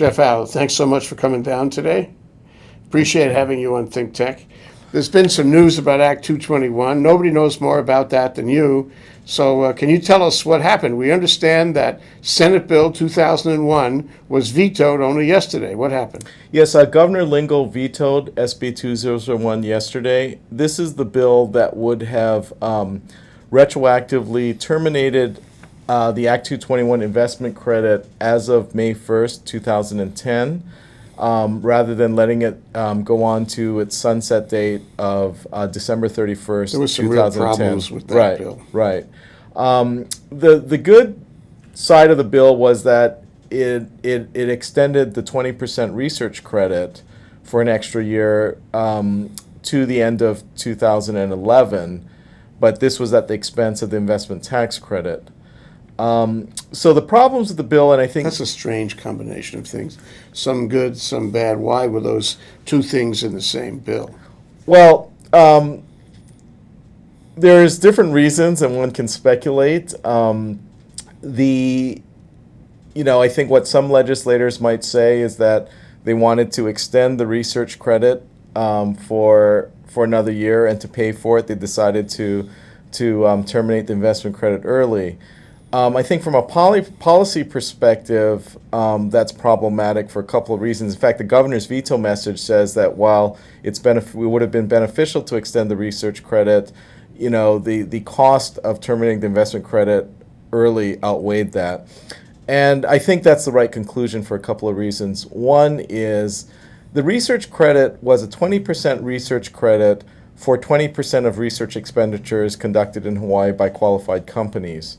Jeff Fowler, thanks so much for coming down today. Appreciate having you on ThinkTech. There's been some news about Act 221. Nobody knows more about that than you. So can you tell us what happened? We understand that Senate Bill 2001 was vetoed only yesterday. What happened? Yes, Governor Lingle vetoed SB 2001 yesterday. This is the bill that would have retroactively terminated the Act 221 investment credit as of May 1st, 2010. Rather than letting it go on to its sunset date of December 31st, There was some 2010. real problems with that bill. Right. The good side of the bill was that it extended the 20% research credit for an extra year to the end of 2011, but this was at the expense of the investment tax credit. So the problems with the bill, and I think that's a strange combination of things. Some good, some bad. Why were those two things in the same bill? Well, there's different reasons, and one can speculate. I think what some legislators might say is that they wanted to extend the research credit for another year, and to pay for it, they decided to terminate the investment credit early. I think from a policy perspective, that's problematic for a couple of reasons. In fact, the governor's veto message says that while it would have been beneficial to extend the research credit, the cost of terminating the investment credit early outweighed that. And I think that's the right conclusion for a couple of reasons. One is the research credit was a 20% research credit for 20% of research expenditures conducted in Hawaii by qualified companies.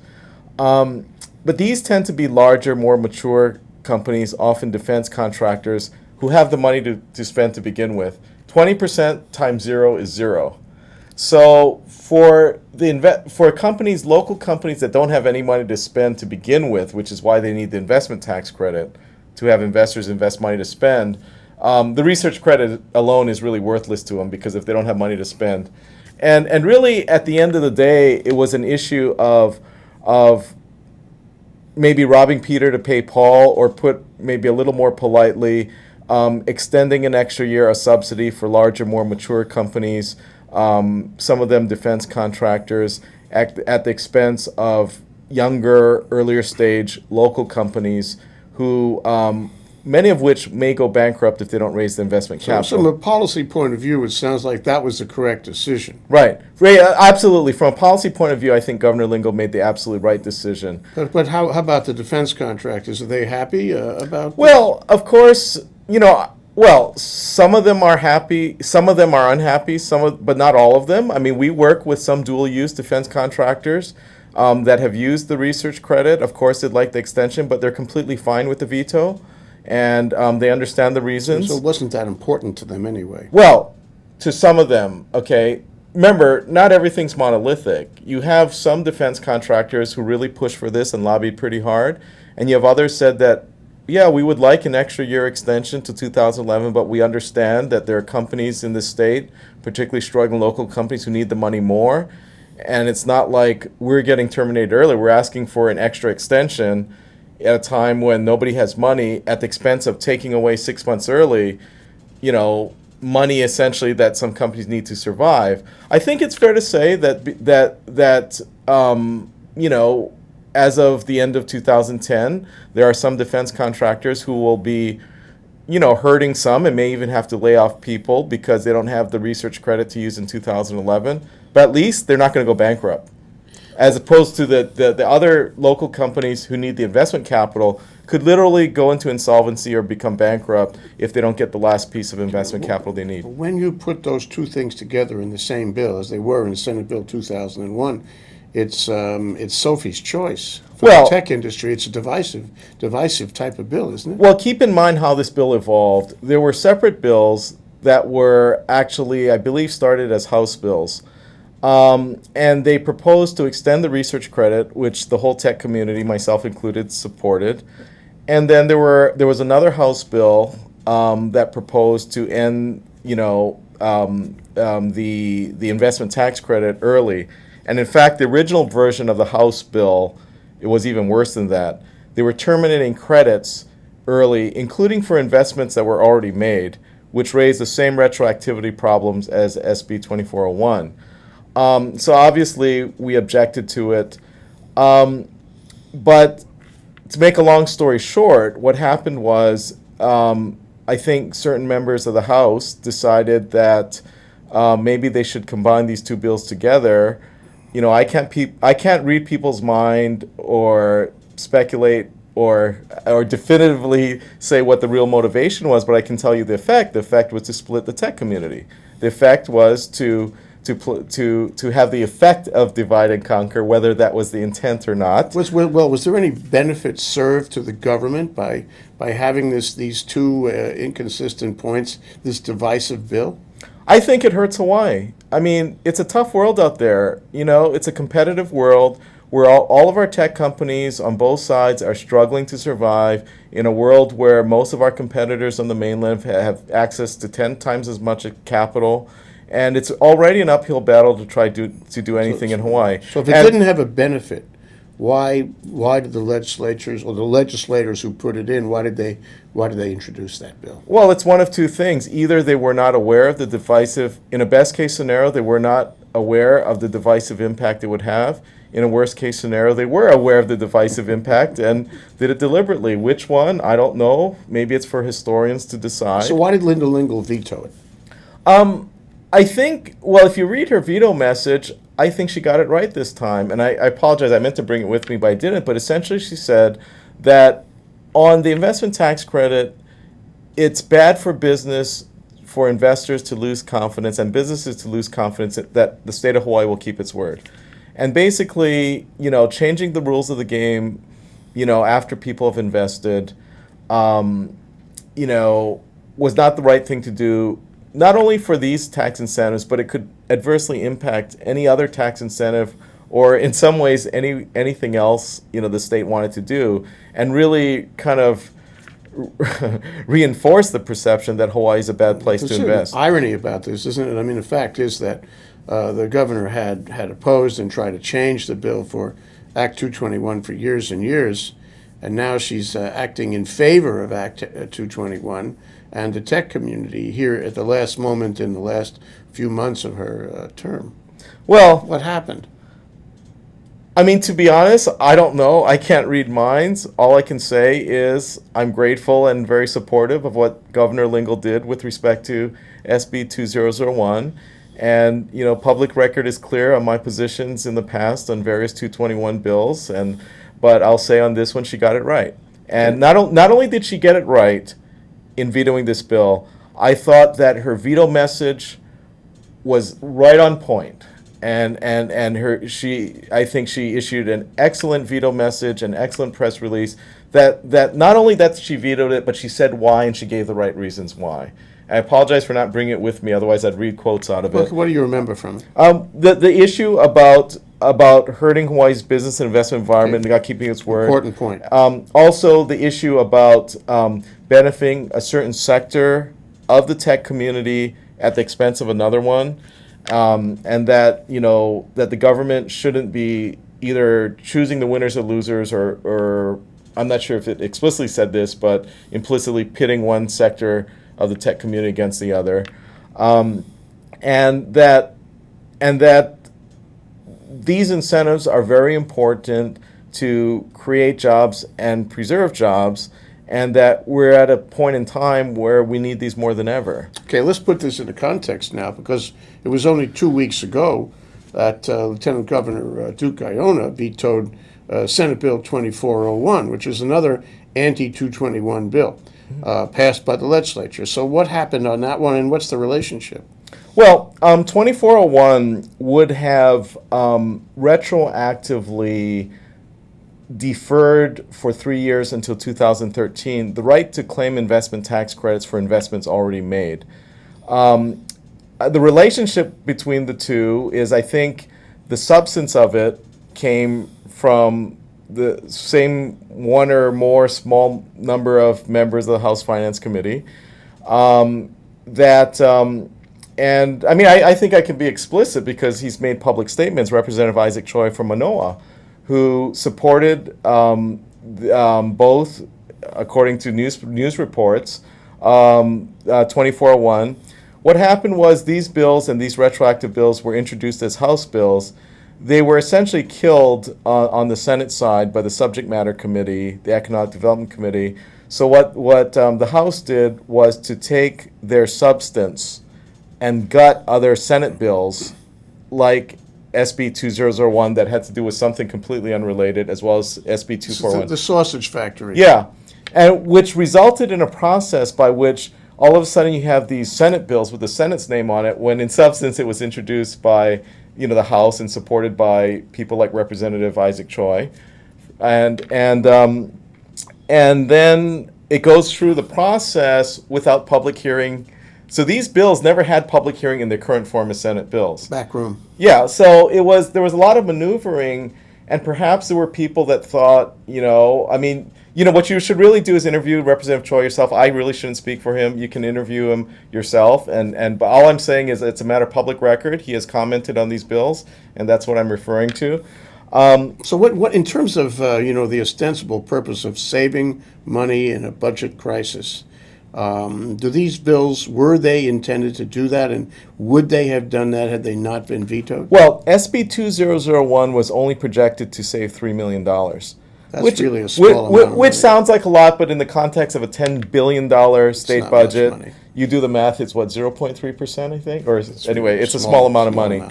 But these tend to be larger, more mature companies, often defense contractors, who have the money to spend to begin with. 20% times zero is zero. So for companies, local companies that don't have any money to spend to begin with, which is why they need the investment tax credit to have investors invest money to spend, the research credit alone is really worthless to them because if they don't have money to spend. And really, at the end of the day, it was an issue of maybe robbing Peter to pay Paul, or put maybe a little more politely, extending an extra year of subsidy for larger, more mature companies, some of them defense contractors, at the expense of younger, earlier stage local companies who many of which may go bankrupt if they don't raise the investment capital. So from a policy point of view, it sounds like that was the correct decision. Right. Absolutely. From a policy point of view, I think Governor Lingle made the absolutely right decision. But how about the defense contractors? Are they happy about Well, of course, some of them are happy, some of them are unhappy, but not all of them. I mean, we work with some dual-use defense contractors that have used the research credit. Of course, they'd like the extension, but they're completely fine with the veto. And they understand the reasons. So it wasn't that important to them anyway. Well, to some of them, okay. Remember, not everything's monolithic. You have some defense contractors who really push for this and lobbied pretty hard, and you have others said that, yeah, we would like an extra year extension to 2011, but we understand that there are companies in the state, particularly struggling local companies, who need the money more, and it's not like we're getting terminated early. We're asking for an extra extension at a time when nobody has money, at the expense of taking away 6 months early, money essentially that some companies need to survive. I think it's fair to say that as of the end of 2010, there are some defense contractors who will be, hurting some and may even have to lay off people because they don't have the research credit to use in 2011. But at least they're not going to go bankrupt. As opposed to the other local companies who need the investment capital could literally go into insolvency or become bankrupt if they don't get the last piece of investment capital they need. When you put those two things together in the same bill, as they were in Senate Bill 2001, it's Sophie's choice. For the tech industry, it's a divisive type of bill, isn't it? Well, keep in mind how this bill evolved. There were separate bills that were actually, I believe, started as House bills. And they proposed to extend the research credit, which the whole tech community, myself included, supported. And then there was another House bill that proposed to end, the investment tax credit early. And in fact, the original version of the House bill, it was even worse than that. They were terminating credits early, including for investments that were already made, which raised the same retroactivity problems as SB 2401. So obviously we objected to it. But to make a long story short, what happened was I think certain members of the House decided that maybe they should combine these two bills together. You know, I can't read people's mind or speculate or definitively say what the real motivation was, but I can tell you the effect. The effect was to split the tech community. The effect was to have the effect of divide and conquer, whether that was the intent or not. Was there any benefit served to the government by having these two inconsistent points, this divisive bill? I think it hurts Hawaii. I mean, it's a tough world out there. You know, it's a competitive world where all of our tech companies on both sides are struggling to survive in a world where most of our competitors on the mainland have access to 10 times as much capital. And it's already an uphill battle to try to do anything in Hawaii. So if it didn't have a benefit, why did the legislatures or the legislators who put it in, why did they introduce that bill? Well, it's one of two things. Either they were not aware of the divisive, in a best case scenario, they were not aware of the divisive impact it would have. In a worst case scenario, they were aware of the divisive impact and did it deliberately. Which one? I don't know. Maybe it's for historians to decide. So why did Linda Lingle veto it? I think, well, if you read her veto message, I think she got it right this time. And I apologize, I meant to bring it with me, but I didn't. But essentially she said that on the investment tax credit, it's bad for business, for investors to lose confidence and businesses to lose confidence that the state of Hawaii will keep its word. And basically, you know, changing the rules of the game, you know, after people have invested, you know, was not the right thing to do, not only for these tax incentives, but it could adversely impact any other tax incentive or in some ways anything else, you know, the state wanted to do, and really kind of reinforce the perception that Hawaii is a bad place to invest. Irony about this, isn't it? I mean, the fact is that the governor had opposed and tried to change the bill for Act 221 for years and years, and now she's acting in favor of Act 221 and the tech community here at the last moment in the last few months of her term. Well, what happened? I mean, to be honest, I don't know. I can't read minds. All I can say is I'm grateful and very supportive of what Governor Lingle did with respect to SB 2001. And, you know, public record is clear on my positions in the past on various 221 bills. But I'll say on this one, she got it right. And not only did she get it right in vetoing this bill, I thought that her veto message was right on point. And I think she issued an excellent veto message, an excellent press release that not only that she vetoed it, but she said why and she gave the right reasons why. I apologize for not bringing it with me, otherwise I'd read quotes out of it. What do you remember from it? The issue about hurting Hawaii's business and investment environment and not keeping its word. Important point. Also, the issue about benefiting a certain sector of the tech community at the expense of another one, and that, you know, that the government shouldn't be either choosing the winners or losers, or I'm not sure if it explicitly said this, but implicitly pitting one sector of the tech community against the other, and that these incentives are very important to create jobs and preserve jobs, and that we're at a point in time where we need these more than ever. Okay, let's put this into context now, because it was only 2 weeks ago that Lieutenant Governor Duke Iona vetoed Senate Bill 2401, which is another anti-221 bill passed by the legislature. So what happened on that one, and what's the relationship? Well, 2401 would have retroactively deferred for 3 years until 2013 the right to claim investment tax credits for investments already made. The relationship between the two is, I think, the substance of it came from the same one or more small number of members of the House Finance Committee. And I mean, I think I can be explicit because he's made public statements. Representative Isaac Choi from Manoa, who supported both according to news reports, 2401. What happened was these bills and these retroactive bills were introduced as House bills. They were essentially killed on the Senate side by the Subject Matter Committee, the Economic Development Committee. So what the House did was to take their substance and gut other Senate bills like SB 2001 that had to do with something completely unrelated, as well as SB 241. The sausage factory. Yeah, and which resulted in a process by which all of a sudden you have these Senate bills with the Senate's name on it, when in substance it was introduced by the House and supported by people like Representative Isaac Choi, and then it goes through the process without public hearing. So these bills never had public hearing in their current form as Senate bills. Back room. Yeah, so there was a lot of maneuvering, and perhaps there were people that thought, what you should really do is interview Representative Choi yourself. I really shouldn't speak for him. You can interview him yourself, but all I'm saying is it's a matter of public record. He has commented on these bills, and that's what I'm referring to. So what in terms of the ostensible purpose of saving money in a budget crisis, do these bills, were they intended to do that, and would they have done that had they not been vetoed? Well, SB 2001 was only projected to save $3 million. That's really a small amount of money. Which sounds like a lot, but in the context of a $10 billion state budget, you do the math, it's what, 0.3%, I think? Or anyway, it's a small amount of money.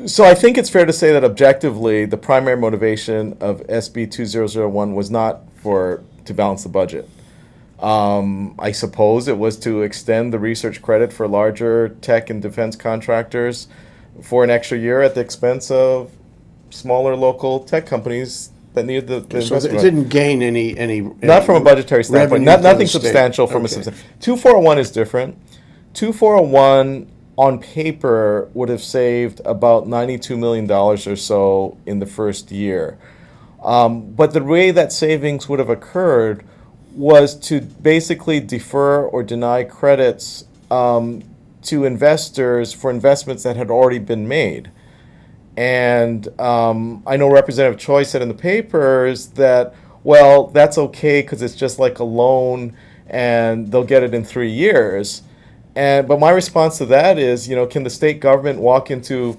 So I think it's fair to say that objectively, the primary motivation of SB 2001 was not to balance the budget. I suppose it was to extend the research credit for larger tech and defense contractors for an extra year at the expense of smaller local tech companies that needed the So investment. it didn't gain any Not from a budgetary standpoint. revenue to Nothing the state. substantial from a Okay. substantial. 2401 is different. 2401 on paper would have saved about $92 million or so in the first year. But the way that savings would have occurred was to basically defer or deny credits to investors for investments that had already been made. And I know Representative Choi said in the papers that, well, that's okay because it's just like a loan and they'll get it in 3 years. But my response to that is, can the state government walk into,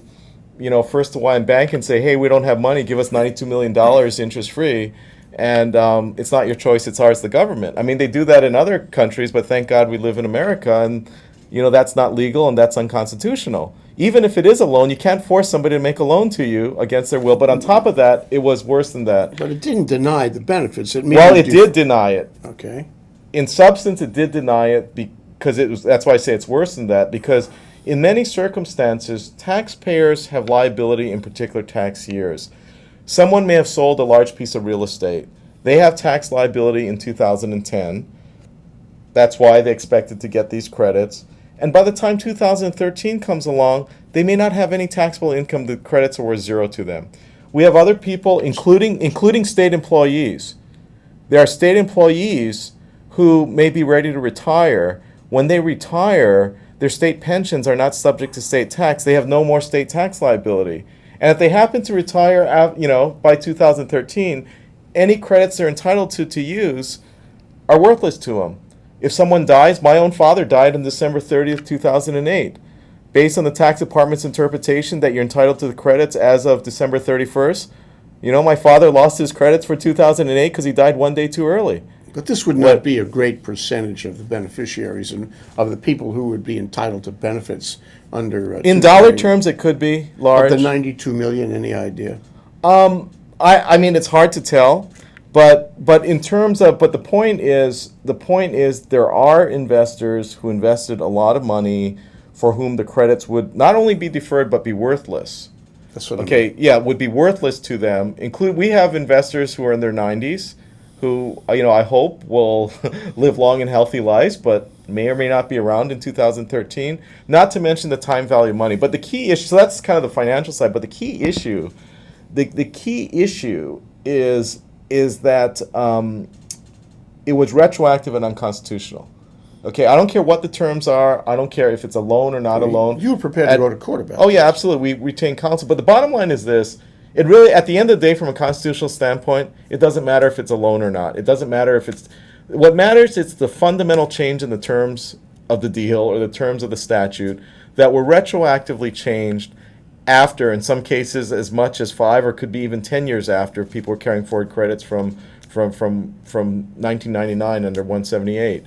First Hawaiian Bank and say, hey, we don't have money, give us $92 million interest free, and it's not your choice, it's ours, the government. I mean, they do that in other countries, but thank God we live in America, and that's not legal and that's unconstitutional. Even if it is a loan, you can't force somebody to make a loan to you against their will. But on top of that, it was worse than that. But it didn't deny the benefits. It did deny it. Okay. In substance, it did deny it because that's why I say it's worse than that, because in many circumstances, taxpayers have liability in particular tax years. Someone may have sold a large piece of real estate. They have tax liability in 2010. That's why they expected to get these credits. And by the time 2013 comes along, they may not have any taxable income. The credits are worth zero to them. We have other people, including state employees. There are state employees who may be ready to retire. When they retire, their state pensions are not subject to state tax. They have no more state tax liability. And if they happen to retire, by 2013, any credits they're entitled to use are worthless to them. If someone dies, my own father died on December 30th, 2008. Based on the tax department's interpretation that you're entitled to the credits as of December 31st, my father lost his credits for 2008 because he died one day too early. But this would not be a great percentage of the beneficiaries and of the people who would be entitled to benefits under. In dollar terms, it could be large. Of the 92 million, any idea? I mean, it's hard to tell, but in terms of, the point is there are investors who invested a lot of money for whom the credits would not only be deferred but be worthless. That's what I Okay, mean. yeah, would be worthless to them. We have investors who are in their 90s who, I hope will live long and healthy lives, but may or may not be around in 2013. Not to mention the time value of money. But the key issue, so that's kind of the financial side, but the key issue, is that it was retroactive and unconstitutional. Okay, I don't care what the terms are. I don't care if it's a loan or not a loan. You were prepared to go to court about Oh, this. yeah, absolutely. We retain counsel. But the bottom line is this. It really, at the end of the day, from a constitutional standpoint, it doesn't matter if it's a loan or not. It doesn't matter if it's, what matters is the fundamental change in the terms of the deal or the terms of the statute that were retroactively changed after, in some cases, as much as 5 or could be even 10 years after people were carrying forward credits from 1999 under 178.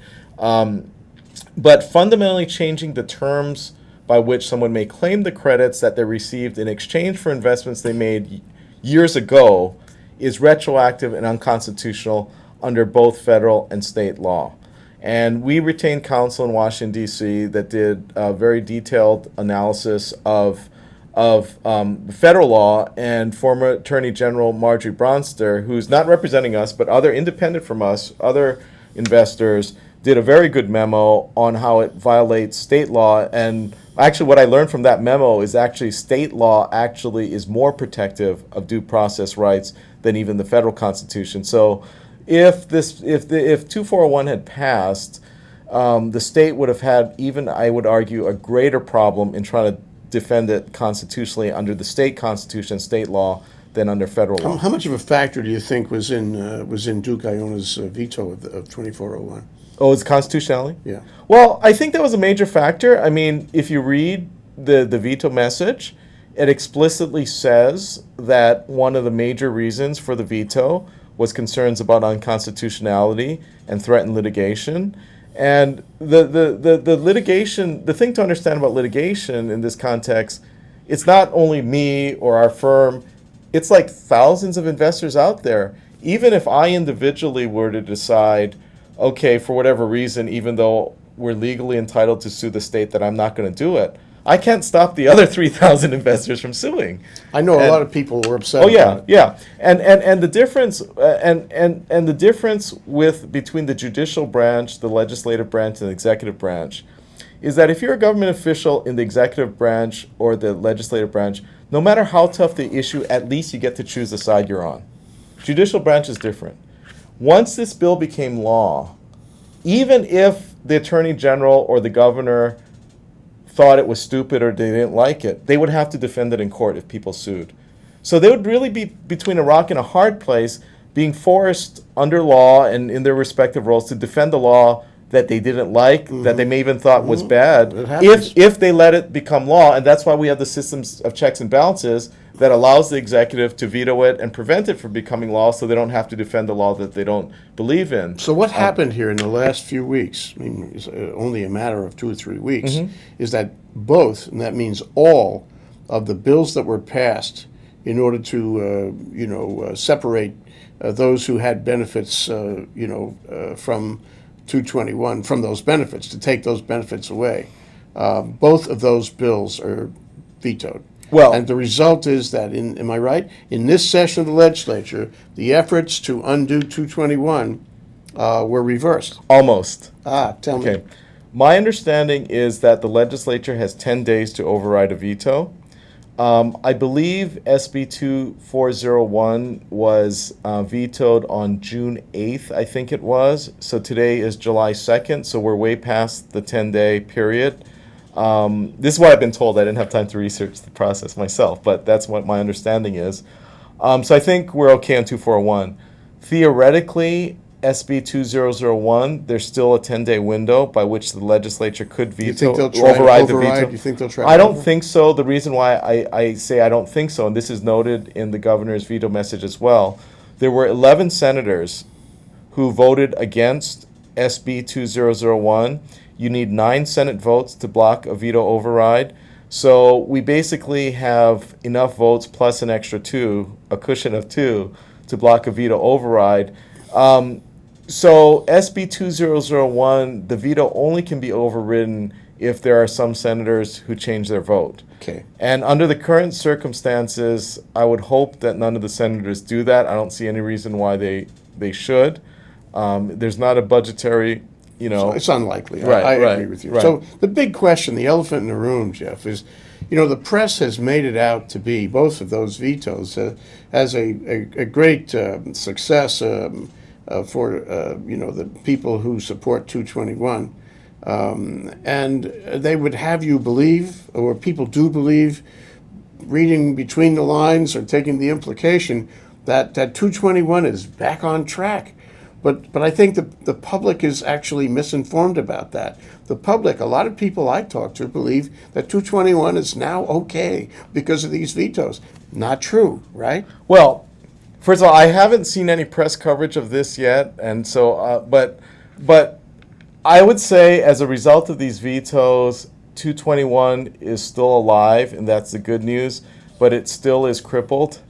But fundamentally changing the terms by which someone may claim the credits that they received in exchange for investments they made years ago is retroactive and unconstitutional under both federal and state law. And we retained counsel in Washington, D.C. that did a very detailed analysis of federal law, and former Attorney General Marjorie Bronster, who's not representing us, but other independent from us, other investors, did a very good memo on how it violates state law. And actually what I learned from that memo is actually state law actually is more protective of due process rights than even the federal Constitution. So if 2401 had passed, the state would have had, even I would argue, a greater problem in trying to defend it constitutionally under the state constitution, state law, than under federal law. How much of a factor do you think was in Duke Iona's veto of 2401? Oh, it's constitutionality? Yeah. Well, I think that was a major factor. I mean, if you read the veto message, it explicitly says that one of the major reasons for the veto was concerns about unconstitutionality and threatened litigation. And the litigation, the thing to understand about litigation in this context, it's not only me or our firm, it's like thousands of investors out there. Even if I individually were to decide, okay, for whatever reason, even though we're legally entitled to sue the state, that I'm not going to do it, I can't stop the other 3,000 investors from suing. I know a lot of people were upset. Oh yeah, about it. yeah, and the difference and the difference between the judicial branch, the legislative branch, and the executive branch is that if you're a government official in the executive branch or the legislative branch, no matter how tough the issue, at least you get to choose the side you're on. Judicial branch is different. Once this bill became law, even if the Attorney General or the governor thought it was stupid or they didn't like it, they would have to defend it in court if people sued. So they would really be between a rock and a hard place, being forced under law and in their respective roles to defend the law that they didn't like, that they may even thought was bad, if they let it become law. And that's why we have the systems of checks and balances that allows the executive to veto it and prevent it from becoming law, so they don't have to defend the law that they don't believe in. So what happened here in the last few weeks, I mean, it's only a matter of 2 or 3 weeks, is that both, and that means all, of the bills that were passed in order to, separate those who had benefits, from 221, from those benefits, to take those benefits away, both of those bills are vetoed. Well, and the result is that, am I right? In this session of the legislature, the efforts to undo 221 were reversed. Almost. Tell me. Okay. My understanding is that the legislature has 10 days to override a veto. I believe SB 2401 was vetoed on June 8th, I think it was. So today is July 2nd, so we're way past the 10-day period. This is what I've been told. I didn't have time to research the process myself, but that's what my understanding is. So I think we're okay on 2401. Theoretically, SB 2001, there's still a 10-day window by which the legislature could veto, You think they'll try override to the veto. You think they'll try? I don't think so. The reason why I say I don't think so, and this is noted in the governor's veto message as well, there were 11 senators who voted against SB 2001. You need 9 Senate votes to block a veto override. So we basically have enough votes plus an extra 2, a cushion of 2, to block a veto override. So SB 2001, the veto only can be overridden if there are some senators who change their vote. Okay. And under the current circumstances, I would hope that none of the senators do that. I don't see any reason why they should. There's not a budgetary, It's unlikely. Right, I right, agree with you. right. So the big question, the elephant in the room, Jeff, is, the press has made it out to be, both of those vetoes, as a great success for, the people who support 221. And they would have you believe, or people do believe, reading between the lines or taking the implication that 221 is back on track. But I think the public is actually misinformed about that. The public, a lot of people I talk to believe that 221 is now okay because of these vetoes. Not true, right? Well, first of all, I haven't seen any press coverage of this yet, and so, but I would say as a result of these vetoes, 221 is still alive, and that's the good news, but it still is crippled.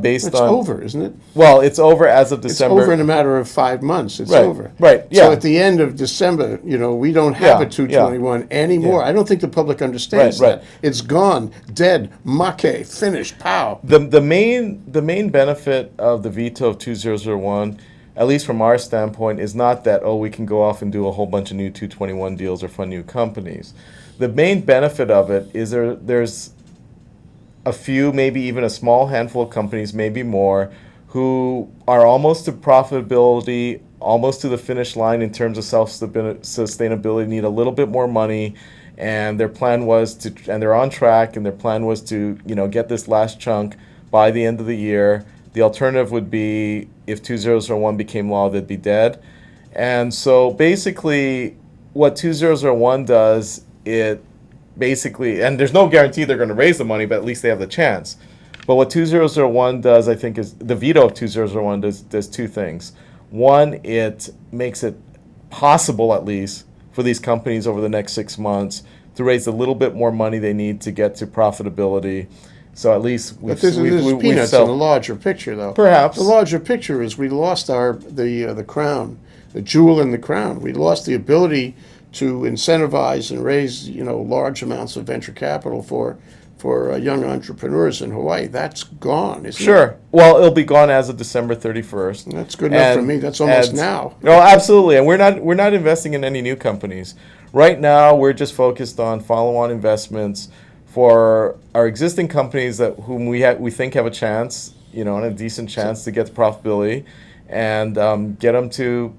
Based It's on over, isn't it? Well, it's over as of It's December. over in a matter of 5 months. It's Right, over. right, yeah. So at the end of December, we don't have Yeah, a 221 anymore. yeah. I don't think the public understands Right, right. that. It's gone, dead, make, finished, pow. The main benefit of the veto of 2001, at least from our standpoint, is not that we can go off and do a whole bunch of new 221 deals or fund new companies. The main benefit of it is there's a few, maybe even a small handful of companies, maybe more, who are almost to profitability, almost to the finish line in terms of self-sustainability, need a little bit more money, and their plan was to, and they're on track, and their plan was to, get this last chunk by the end of the year. The alternative would be, if 2001 became law, they'd be dead. And so basically, what 2001 does, it basically, and there's no guarantee they're going to raise the money, but at least they have the chance. But what 2001 does, I think, is the veto of 2001 does two things. One, it makes it possible, at least, for these companies over the next 6 months to raise a little bit more money they need to get to profitability. So at least But this is peanuts in the larger picture, though. Perhaps. The larger picture is we lost the crown, the jewel in the crown. We lost the ability to incentivize and raise, large amounts of venture capital for young entrepreneurs in Hawaii. That's gone, isn't it? Sure. Well, it'll be gone as of December 31st. That's good enough for me. That's almost now. No, absolutely. And we're not investing in any new companies. Right now, we're just focused on follow-on investments for our existing companies whom we think have a chance, and a decent chance to get to profitability, and get them to,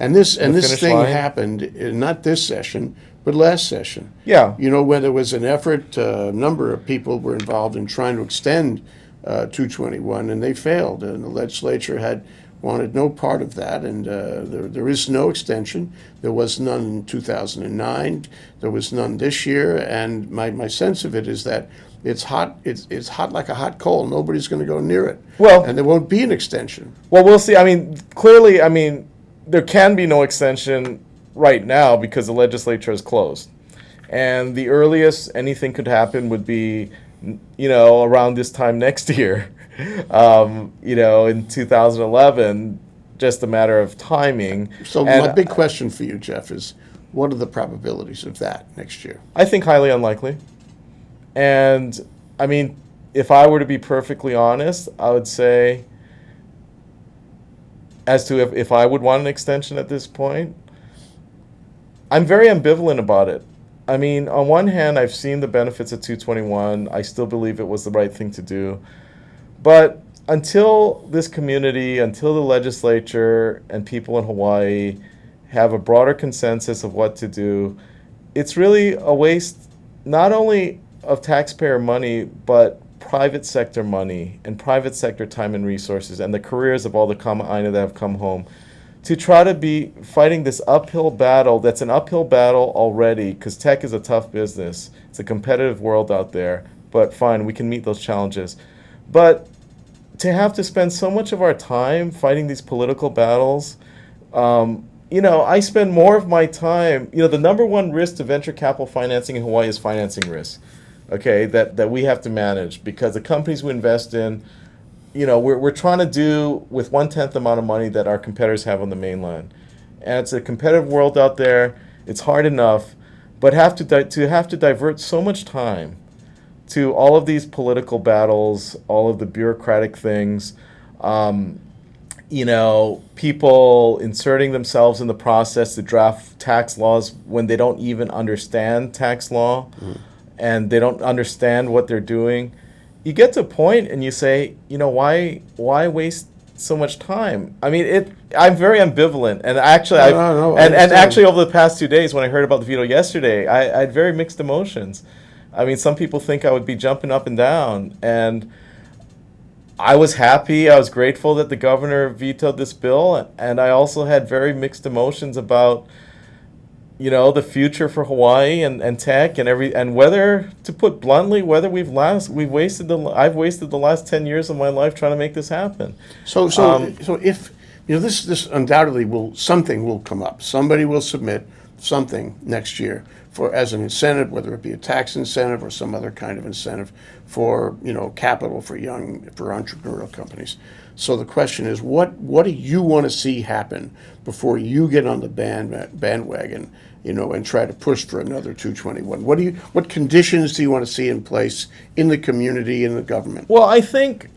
And this finish thing line. happened, not this session, but last session. Yeah. When there was an effort, a number of people were involved in trying to extend 221, and they failed. And the legislature had wanted no part of that, and there is no extension. There was none in 2009. There was none this year, and my sense of it is that it's hot. It's hot like a hot coal. Nobody's going to go near it. Well- and there won't be an extension. Well, we'll see. Clearly, there can be no extension right now because the legislature is closed. And the earliest anything could happen would be, around this time next year, in 2011, just a matter of timing. So And my big question for you, Jeff, is what are the probabilities of that next year? I think highly unlikely. And, if I were to be perfectly honest, I would say, as to if I would want an extension at this point, I'm very ambivalent about it. On one hand, I've seen the benefits of 221. I still believe it was the right thing to do. But until this community, until the legislature and people in Hawaii have a broader consensus of what to do, it's really a waste not only of taxpayer money, but private sector money and private sector time and resources and the careers of all the kama'aina that have come home to try to be fighting this uphill battle that's an uphill battle already, because tech is a tough business. It's a competitive world out there, but fine, we can meet those challenges. But to have to spend so much of our time fighting these political battles, I spend more of my time, the number one risk to venture capital financing in Hawaii is financing risk, okay, that we have to manage, because the companies we invest in, we're trying to do with 1/10 the amount of money that our competitors have on the mainland. And it's a competitive world out there. It's hard enough, but have to divert so much time to all of these political battles, all of the bureaucratic things, people inserting themselves in the process to draft tax laws when they don't even understand tax law, and they don't understand what they're doing. You get to a point and you say, why waste so much time? I'm very ambivalent, and actually, I and actually over the past 2 days, when I heard about the veto yesterday, I had very mixed emotions. I mean, some people think I would be jumping up and down, and I was happy. I was grateful that the governor vetoed this bill, and I also had very mixed emotions about, the future for Hawaii and tech and whether, to put bluntly, whether I've wasted the last 10 years of my life trying to make this happen. So if this undoubtedly something will come up. Somebody will submit something next year as an incentive, whether it be a tax incentive or some other kind of incentive for capital for entrepreneurial companies. So the question is, what do you want to see happen before you get on the bandwagon, and try to push for another 221? What conditions do you want to see in place in the community, in the government? Well, I think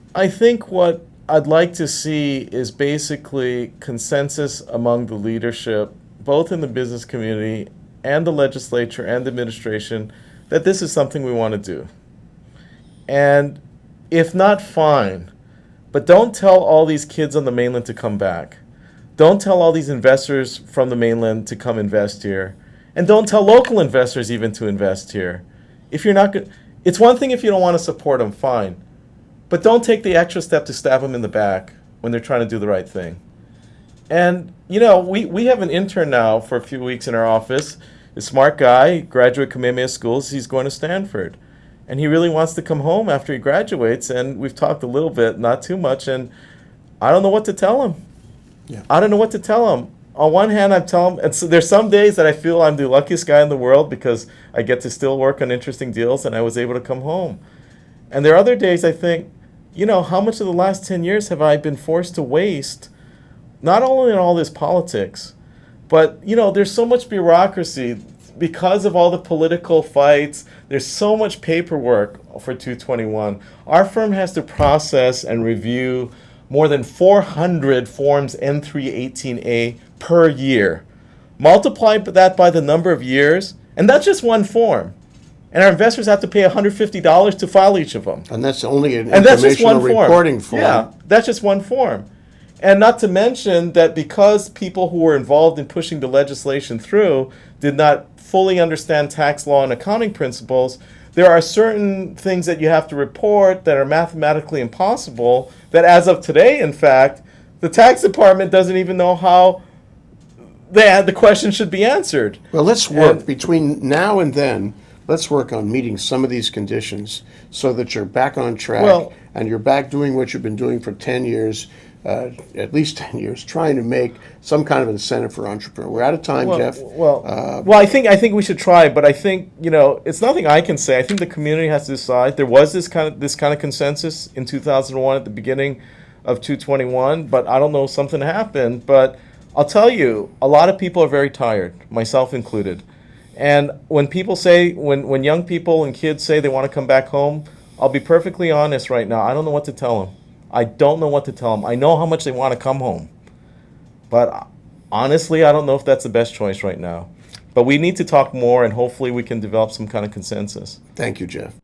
what I'd like to see is basically consensus among the leadership, both in the business community and the legislature and the administration, that this is something we want to do. And if not, fine. But don't tell all these kids on the mainland to come back. Don't tell all these investors from the mainland to come invest here. And don't tell local investors even to invest here. If you're not good, it's one thing if you don't want to support them, fine. But don't take the extra step to stab them in the back when they're trying to do the right thing. And, we have an intern now for a few weeks in our office, a smart guy, graduate Kamehameha schools. He's going to Stanford. And he really wants to come home after he graduates. And we've talked a little bit, not too much. And I don't know what to tell him. Yeah. I don't know what to tell him. On one hand, I tell him, and so there's some days that I feel I'm the luckiest guy in the world because I get to still work on interesting deals and I was able to come home. And there are other days I think, how much of the last 10 years have I been forced to waste, not only in all this politics, but, there's so much bureaucracy because of all the political fights. There's so much paperwork for 221. Our firm has to process and review more than 400 forms N318A per year. Multiply that by the number of years, and that's just one form. And our investors have to pay $150 to file each of them. And that's only an And that's just one informational reporting form. Yeah, that's just one form. And not to mention that because people who were involved in pushing the legislation through did not fully understand tax law and accounting principles, there are certain things that you have to report that are mathematically impossible that as of today, in fact, the tax department doesn't even know how the question should be answered. Well, let's work between now and then. Let's work on meeting some of these conditions so that you're back on track and you're back doing what you've been doing for 10 years, at least 10 years, trying to make some kind of incentive for entrepreneurs. We're out of time, Jeff. I think we should try, but I think it's nothing I can say. I think the community has to decide. There was this kind of consensus in 2001 at the beginning of 221, but I don't know, something happened. But I'll tell you, a lot of people are very tired, myself included. And when people say, when young people and kids say they want to come back home, I'll be perfectly honest right now. I don't know what to tell them. I don't know what to tell them. I know how much they want to come home. But honestly, I don't know if that's the best choice right now. But we need to talk more, and hopefully we can develop some kind of consensus. Thank you, Jeff.